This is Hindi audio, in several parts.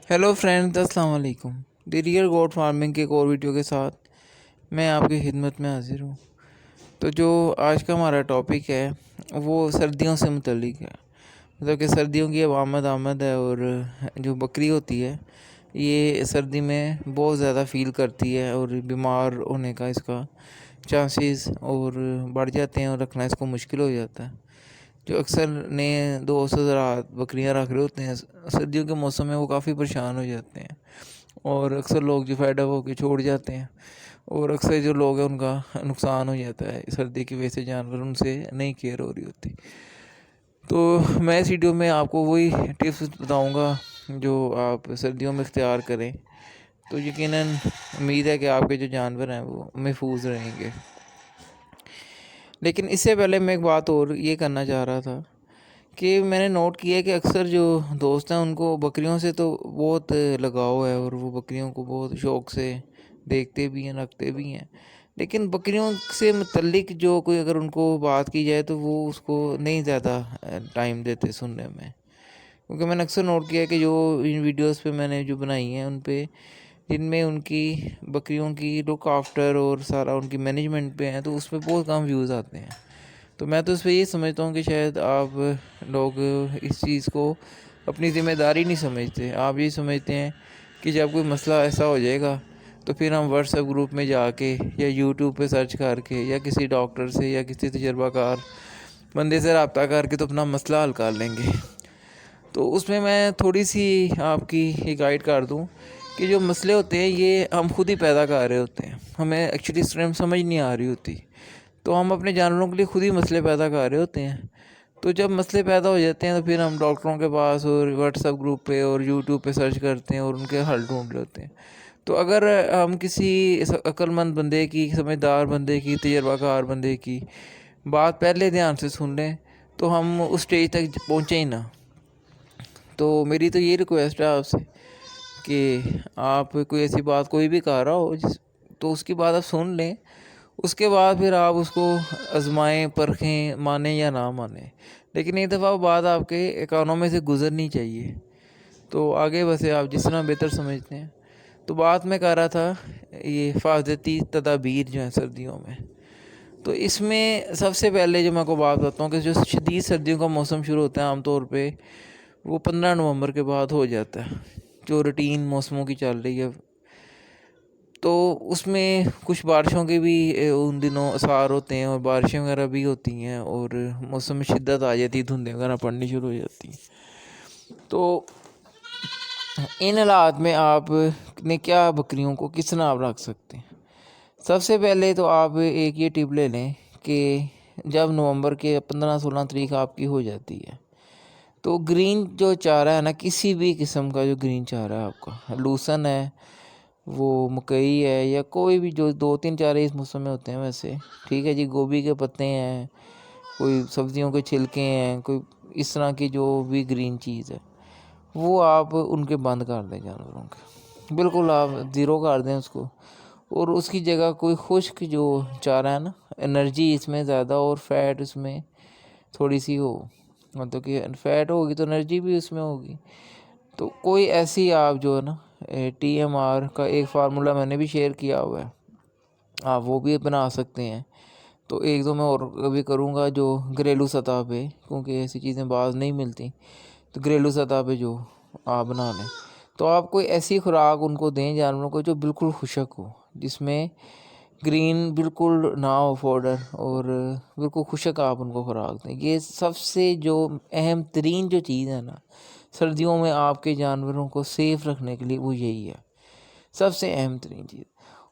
हेलो फ्रेंड्स, अस्सलाम वालेकुम। द रियल गोट फार्मिंग के एक और वीडियो के साथ मैं आपकी खिदमत में हाजिर हूँ। तो जो आज का हमारा टॉपिक है वो सर्दियों से मुतल्लिक है। मतलब कि सर्दियों की अब आमद है और जो बकरी होती है ये सर्दी में बहुत ज़्यादा फील करती है और बीमार होने का इसका चांसेस और बढ़ जाते हैं और रखना इसको मुश्किल हो जाता है। जो अक्सर नए दोस्त हज़रात बकरियां रख रहे होते हैं सर्दियों के मौसम में वो काफ़ी परेशान हो जाते हैं और अक्सर लोग जो फेड अप होकर छोड़ जाते हैं और अक्सर जो लोग हैं उनका नुकसान हो जाता है सर्दी की वजह से। जानवर उनसे नहीं केयर हो रही होती। तो मैं इस वीडियो में आपको वही टिप्स बताऊंगा जो आप सर्दियों में इख्तियार करें तो यकीनन उम्मीद है कि आपके जो जानवर हैं वो महफूज रहेंगे। लेकिन इससे पहले मैं एक बात और ये करना चाह रहा था कि मैंने नोट किया है कि अक्सर जो दोस्त हैं उनको बकरियों से तो बहुत लगाव है और वो बकरियों को बहुत शौक़ से देखते भी हैं, रखते भी हैं। लेकिन बकरियों से मुतल्लिक जो कोई अगर उनको बात की जाए तो वो उसको नहीं ज़्यादा टाइम देते सुनने में। क्योंकि मैंने अक्सर नोट किया है कि जो इन वीडियोस पे मैंने जो बनाई हैं उन पे जिनमें उनकी बकरियों की लुक आफ्टर और सारा उनकी मैनेजमेंट पे है तो उस पर बहुत कम व्यूज़ आते हैं। तो मैं तो इस पर ये समझता हूँ कि शायद आप लोग इस चीज़ को अपनी ज़िम्मेदारी नहीं समझते। आप ये समझते हैं कि जब कोई मसला ऐसा हो जाएगा तो फिर हम व्हाट्सएप ग्रुप में जाके या यूट्यूब पे सर्च करके या किसी डॉक्टर से या किसी तजर्बाकार बंदे से रब्ता करके तो अपना मसला हल कर लेंगे। तो उसमें मैं थोड़ी सी आपकी ये गाइड कर दूं कि जो मसले होते हैं ये हम खुद ही पैदा कर रहे होते हैं, हमें एक्चुअली समझ नहीं आ रही होती। तो हम अपने जानवरों के लिए खुद ही मसले पैदा कर रहे होते हैं। तो जब मसले पैदा हो जाते हैं तो फिर हम डॉक्टरों के पास और व्हाट्सएप ग्रुप पे और यूट्यूब पे सर्च करते हैं और उनके हल ढूंढ रहे होते हैं। तो अगर हम किसी अक्लमंद बंदे की, समझदार बंदे की, तजर्बाकार बंदे की बात पहले ध्यान से सुन लें तो हम उस स्टेज तक पहुँचे ही ना। तो मेरी तो ये रिक्वेस्ट है आपसे कि आप कोई ऐसी बात कोई भी कह रहा हो तो उसकी बात आप सुन लें। उसके बाद फिर आप उसको आजमाएं, परखें, माने या ना माने। लेकिन एक दफ़ा वो बात आपके कानों में से गुजरनी चाहिए। तो आगे बसे आप जिस तरह बेहतर समझते हैं। तो बात मैं कर रहा था ये हिफाजती तदाबीर जो है सर्दियों में। तो इसमें सबसे पहले जो मैं आपको बात बताता हूँ कि जो शदीद सर्दियों का मौसम शुरू होता है आमतौर पे वो 15 नवंबर के बाद हो जाता है, जो रूटीन मौसमों की चल रही है। तो उसमें कुछ बारिशों के भी उन दिनों आसार होते हैं और बारिशें वगैरह भी होती हैं और मौसम में शिद्दत आ जाती है, धुंधें वगैरह पड़नी शुरू हो जाती हैं। तो इन हालात में आप ने क्या बकरियों को किस तरह आप रख सकते हैं। सबसे पहले तो आप एक ये टिप ले लें कि जब नवंबर के 15-16 तारीख आपकी हो जाती है तो ग्रीन जो चारा है ना, किसी भी किस्म का जो ग्रीन चारा है आपका, लूसन है, वो मकई है या कोई भी जो 2-3 चारे इस मौसम में होते हैं वैसे, ठीक है जी, गोभी के पत्ते हैं, कोई सब्जियों के छिलके हैं, कोई इस तरह की जो भी ग्रीन चीज़ है वो आप उनके बंद कर दें जानवरों के, बिल्कुल आप ज़ीरो कर दें उसको। और उसकी जगह कोई खुश्क जो चारा है ना, एनर्जी इसमें ज़्यादा और फैट उसमें थोड़ी सी हो, मतलब कि फैट होगी तो एनर्जी भी उसमें होगी। तो कोई ऐसी आप जो है ना TMR का एक फार्मूला मैंने भी शेयर किया हुआ है, आप वो भी बना सकते हैं। तो एक दो मैं और कभी करूँगा जो घरेलू सतह पे, क्योंकि ऐसी चीज़ें बाज़ नहीं मिलती, तो घरेलू सतह पे जो आप बना लें। तो आप कोई ऐसी खुराक उनको दें जानवरों को जो बिल्कुल खुशक हो, जिसमें ग्रीन बिल्कुल ना हो फॉडर, और बिल्कुल खुशक आप उनको खुराक दें। ये सबसे जो अहम तरीन जो चीज़ है ना सर्दियों में आपके जानवरों को सेफ़ रखने के लिए, वो यही है सबसे अहम तरीन चीज़।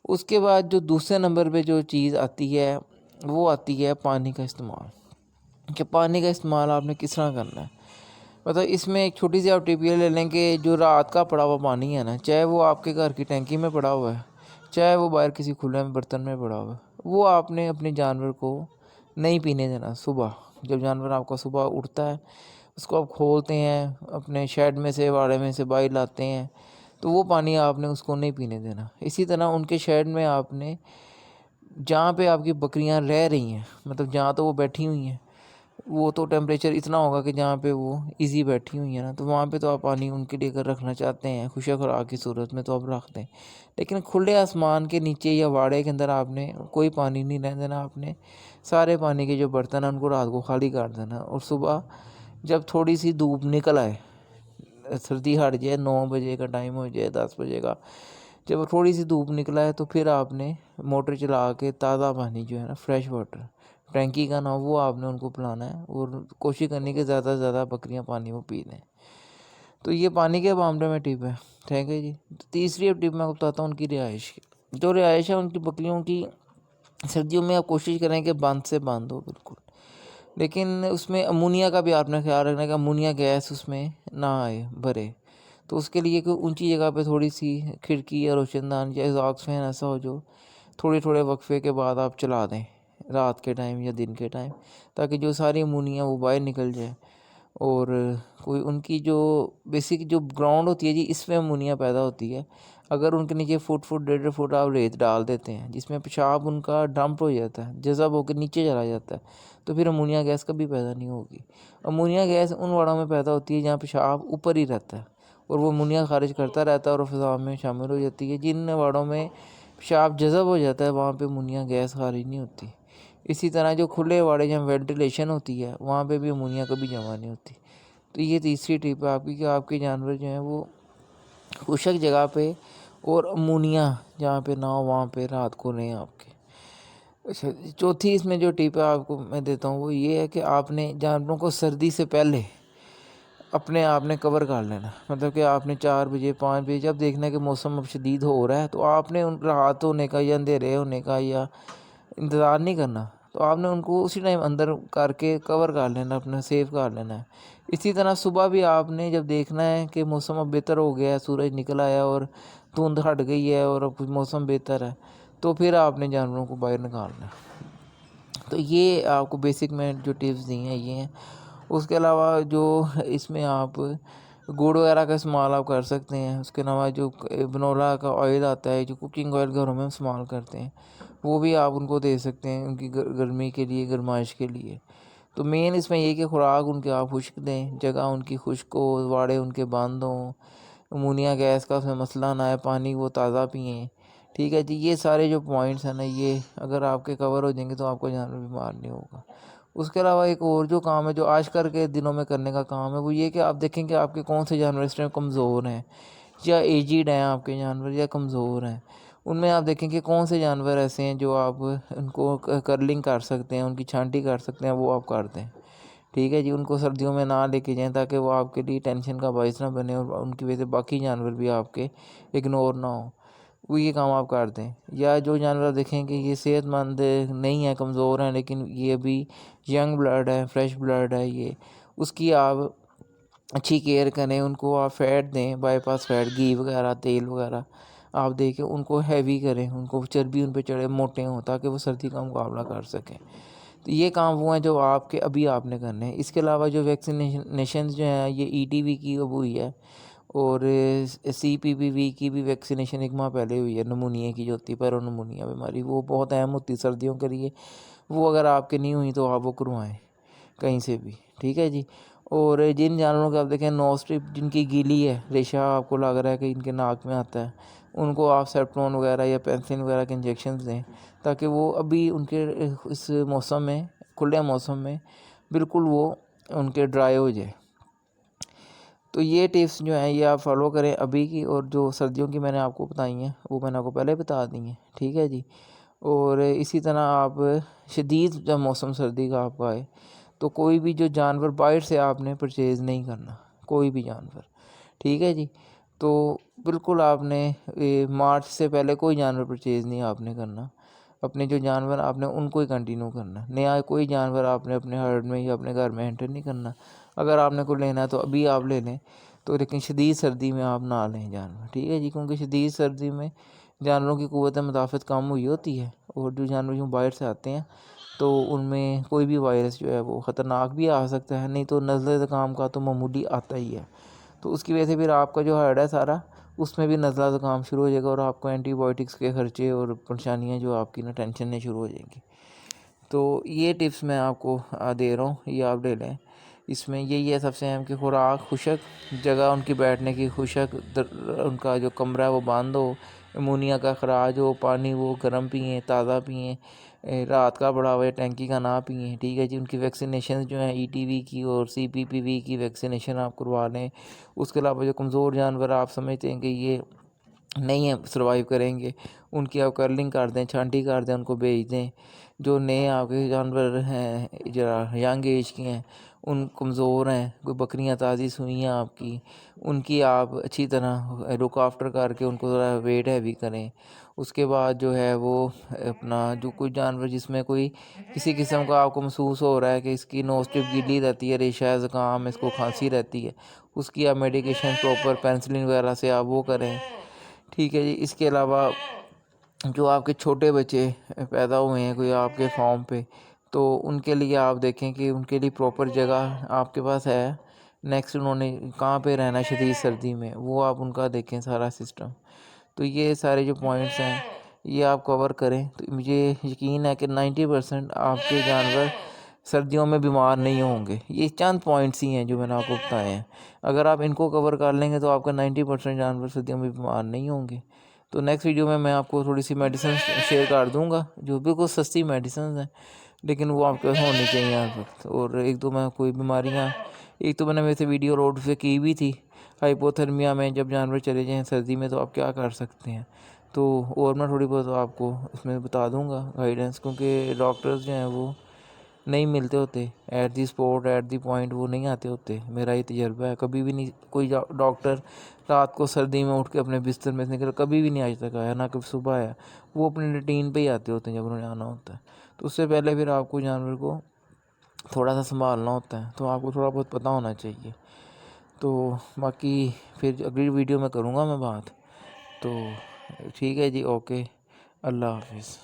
उसके बाद जो दूसरे नंबर पे जो चीज़ आती है वो आती है पानी का इस्तेमाल। कि पानी का इस्तेमाल आपने किस तरह करना है। मतलब इसमें एक छोटी सी आप टिप ये ले लें कि जो रात का पड़ा हुआ पानी है ना, चाहे वो आपके घर की टैंकी में पड़ा हुआ है, चाहे वो बाहर किसी खुले में बर्तन में पड़ा हुआ है, वो आपने अपने जानवर को नहीं पीने देना। सुबह जब जानवर आपका सुबह उठता है उसको आप खोलते हैं, अपने शेड में से, वाड़े में से बाहर लाते हैं, तो वो पानी आपने उसको नहीं पीने देना। इसी तरह उनके शेड में आपने, जहाँ पे आपकी बकरियाँ रह रही हैं, मतलब जहाँ तो वो बैठी हुई हैं, वो तो टेम्परेचर इतना होगा कि जहाँ पे वो इजी बैठी हुई है ना, तो वहाँ पे तो आप पानी उनके लिए अगर रखना चाहते हैं खुशक खुराक की सूरत में तो आप रख दें। लेकिन खुले आसमान के नीचे या वाड़े के अंदर आपने कोई पानी नहीं रहने देना। आपने सारे पानी के जो बर्तन हैं उनको रात को खाली कर देना, और सुबह जब थोड़ी सी धूप निकल आए, सर्दी हट जाए, 9 बजे का टाइम हो जाए, 10 बजे का, जब थोड़ी सी धूप निकला है तो फिर आपने मोटर चला के ताज़ा पानी जो है ना, फ्रेश वाटर, टैंकी का ना, वो आपने उनको पिलाना है, और कोशिश करनी कि ज़्यादा से ज़्यादा बकरियां पानी वो पी लें। तो ये पानी के मामले में टिप है। ठीक है जी। तो तीसरी अब टिप मैं आपको बताता हूँ उनकी रिहाइश की। जो रिहाइश है उनकी बकरियों की, सर्दियों में आप कोशिश करें कि बंद से बंद हो बिल्कुल, लेकिन उसमें अमोनिया का भी आपने ख्याल रखना है कि अमोनिया गैस उसमें ना आए भरे। तो उसके लिए कोई ऊंची जगह पे थोड़ी सी खिड़की या रोशनदान या एग्जॉस्ट फैन ऐसा हो जो थोड़े थोड़े वक्फे के बाद आप चला दें, रात के टाइम या दिन के टाइम, ताकि जो सारी अमोनिया वो बाहर निकल जाए। और कोई उनकी जो बेसिक जो ग्राउंड होती है जी, इसमें अमोनिया पैदा होती है। अगर उनके नीचे फुट 1.5 फुट आप रेत डाल देते हैं जिसमें पेशाब उनका डंप हो जाता है, जज़ब होकर नीचे चला जाता है, तो फिर अमोनिया गैस कभी पैदा नहीं होगी। अमोनिया गैस उन वाड़ों में पैदा होती है जहाँ पेशाब ऊपर ही रहता है, और वो अमोनिया खारिज करता रहता है और फिज़ा में शामिल हो जाती है। जिन वाड़ों में पेशाब जज़ब हो जाता है वहाँ पे अमोनिया गैस खारिज नहीं होती। इसी तरह जो खुले वाड़े जहाँ वेंटिलेशन होती है वहाँ पे भी अमोनिया कभी जमा नहीं होती। तो ये तीसरी टिप है आपकी कि आपके जानवर जो हैं वो खुशक जगह पे और अमोनिया जहाँ पे ना हो वहाँ पे रात को रहें आपके। अच्छा, चौथी इसमें जो टिप है आपको मैं देता हूँ वो ये है कि आपने जानवरों को सर्दी से पहले अपने आप ने कवर कर लेना। मतलब कि आपने 4 बजे 5 बजे जब देखना है कि मौसम अब शदीद हो रहा है, तो आपने उन रात होने का या अंधेरे होने का या इंतज़ार नहीं करना, तो आपने उनको उसी टाइम अंदर करके कवर कर लेना, अपना सेव कर लेना है। इसी तरह सुबह भी आपने जब देखना है कि मौसम अब बेहतर हो गया है, सूरज निकल आया और धुंध हट गई है और अब मौसम बेहतर है, तो फिर आपने जानवरों को बाहर निकालना है। तो ये आपको बेसिक में जो टिप्स दी हैं ये हैं। उसके अलावा जो इसमें आप गुड़ वगैरह का इस्तेमाल आप कर सकते हैं। उसके अलावा जो बनोला का ऑयल आता है, जो कुकिंग ऑयल घरों में इस्तेमाल करते हैं, वो भी आप उनको दे सकते हैं उनकी गर्मी के लिए, गर्माइश के लिए। तो मेन इसमें ये कि खुराक उनके आप खुश्क दें, जगह उनकी खुश्क हो, वाड़े उनके बंद हों, अमोनिया गैस का उसमें मसला ना आए, पानी वो ताज़ा पिएँ। ठीक है जी। ये सारे जो पॉइंट्स हैं ना, ये अगर आपके कवर हो जाएंगे तो आपका जानवर बीमार नहीं होगा। उसके अलावा एक और जो काम है जो आजकल के दिनों में करने का काम है, वो ये कि आप देखें कि आपके कौन से जानवर इस टाइम कमज़ोर हैं या एजिड हैं आपके जानवर या कमज़ोर हैं। उनमें आप देखें कि कौन से जानवर ऐसे हैं जो आप उनको कर्लिंग कर सकते हैं, उनकी छांटी कर सकते हैं, वो आप कर दें। ठीक है जी। उनको सर्दियों में ना लेके जाएं ताकि वो आपके लिए टेंशन का बायस ना बने और उनकी वजह से बाकी जानवर भी आपके इग्नोर ना हो, वो ये काम आप कर दें। या जो जानवर देखें कि ये सेहतमंद नहीं है, कमज़ोर हैं, लेकिन ये अभी यंग ब्लड है, फ्रेश ब्लड है, ये उसकी आप अच्छी केयर करें, उनको आप फ़ैट दें, बाईपास फ़ैट, घी वगैरह, तेल वगैरह आप दे के उनको हैवी करें, उनको चर्बी उन पे चढ़े, मोटे हों, ताकि वो सर्दी का मुकाबला कर सकें। तो ये काम वो हैं जो आपके अभी आपने करने हैं। इसके अलावा जो वैक्सीनेशन जो हैं, ये ETV की अब हुई है, और CPPV की भी वैक्सीनेशन 1 माह पहले हुई है, नमूनिया की जो होती है, पैरानमूनिया बीमारी, वो बहुत अहम होती है सर्दियों के लिए। वो अगर आपके नहीं हुई तो आप वो करवाएं कहीं से भी। ठीक है जी। और जिन जानवरों के आप देखें नोज स्ट्रिप जिनकी गीली है, रेशा आपको लग रहा है कि इनके नाक में आता है, उनको आप सेप्टोन वगैरह या पेंसिलिन वगैरह के इंजेक्शन दें, ताकि वो अभी उनके इस मौसम में, खुले मौसम में बिल्कुल वो उनके ड्राई हो जाए। तो ये टिप्स जो हैं ये आप फॉलो करें अभी की, और जो सर्दियों की मैंने आपको बताई हैं वो मैंने आपको पहले बता दी हैं। ठीक है जी। और इसी तरह आप शदीद जब मौसम सर्दी का आपका आए तो कोई भी जो जानवर बाहर से आपने परचेज़ नहीं करना, कोई भी जानवर। ठीक है जी। तो बिल्कुल आपने मार्च से पहले कोई जानवर परचेज़ नहीं आपने करना। अपने जो जानवर आपने उनको ही कंटिन्यू करना, नया कोई जानवर आपने अपने हर्ड में या अपने घर में एंटर नहीं करना। अगर आपने कोई लेना है तो अभी आप ले लें, तो लेकिन शदीद सर्दी में आप ना लें जानवर। ठीक है जी। क्योंकि शदीद सर्दी में जानवरों की क़ुव्वत मुदाफ़त कम हुई होती है, और जो जानवर यूँ बाहर से आते हैं तो उनमें कोई भी वायरस जो है वो ख़तरनाक भी आ सकता है, नहीं तो नज़ले ज़ुकाम का तो मामूली आता ही है। तो उसकी वजह से फिर आपका जो हर्ड है सारा, उसमें भी नज़ला ज़ुकाम शुरू हो जाएगा, और आपको एंटीबायोटिक्स के खर्चे और परेशानियाँ जो आपकी ना टेंशन शुरू हो जाएंगी। तो ये टिप्स मैं आपको दे रहा हूँ, ये आप ले लें। इसमें यही है सबसे अहम कि खुराक, खुशक जगह उनकी बैठने की, खुशक उनका जो कमरा है वो बंद हो, अमोनिया का खराज हो, पानी वो गर्म पिएँ, ताज़ा पिएँ, रात का बढ़ा हुआ टैंकी का ना पिएँ, ठीक है जी। उनकी वैक्सीनेशन जो है ईटीवी की और सीपीपीवी की वैक्सीनेशन आप करवा लें। उसके अलावा जो कमज़ोर जानवर आप समझते हैं कि ये नहीं है सर्वाइव करेंगे, उनकी आप कर्लिंग कर दें, छांटी कर दें, उनको बेच दें। जो नए आपके जानवर हैं जरा यंग एज के हैं, उन कमज़ोर हैं, कोई बकरियां ताज़ी सुई हैं आपकी, उनकी आप अच्छी तरह लुक आफ्टर करके उनको ज़रा वेट हैवी करें। उसके बाद जो है वो अपना जो कोई जानवर जिसमें कोई किसी किस्म का आपको महसूस हो रहा है कि इसकी नोज़ टिप गीली रहती है, रेशा है, ज़ुकाम, इसको खांसी रहती है, उसकी आप मेडिकेशन प्रॉपर पेनिसिलिन वगैरह से आप वो करें, ठीक है जी। इसके अलावा जो आपके छोटे बच्चे पैदा हुए हैं कोई आपके फार्म पे, तो उनके लिए आप देखें कि उनके लिए प्रॉपर जगह आपके पास है। नेक्स्ट उन्होंने कहाँ पे रहना है शदीद सर्दी में, वो आप उनका देखें सारा सिस्टम। तो ये सारे जो पॉइंट्स हैं ये आप कवर करें तो मुझे यकीन है कि 90% आपके जानवर सर्दियों में बीमार नहीं होंगे। ये चंद पॉइंट्स ही हैं जो मैंने आपको बताए हैं। अगर आप इनको कवर कर लेंगे तो आपका 90% जानवर सर्दियों में बीमार नहीं होंगे। तो नेक्स्ट वीडियो में मैं आपको थोड़ी सी मेडिसिन शेयर कर दूंगा, जो बिल्कुल सस्ती मेडिसिन हैं, लेकिन वो आपके पास होनी चाहिए हर वक्त। और एक दो मैं कोई बीमारियाँ, एक तो मैंने वैसे वीडियो रोड से की भी थी, हाइपोथर्मिया में जब जानवर चले जाएँ सर्दी में तो आप क्या कर सकते हैं। तो और मैं थोड़ी बहुत आपको इसमें बता दूंगा गाइडेंस, क्योंकि डॉक्टर्स जो हैं वो नहीं मिलते होते at the spot, at the point वो नहीं आते होते। मेरा ये तजर्बा है, कभी भी नहीं कोई डॉक्टर रात को सर्दी में उठ के अपने बिस्तर में से निकल कभी भी नहीं आज तक आया, ना कभी सुबह आया। वो अपनी रूटीन पे ही आते होते हैं जब उन्होंने आना होता है। तो उससे पहले फिर आपको जानवर को थोड़ा सा संभालना होता है, तो आपको थोड़ा बहुत पता होना चाहिए। तो बाकी फिर अगली वीडियो में करूँगा मैं बात। तो ठीक है जी, ओके, अल्लाह हाफिज़।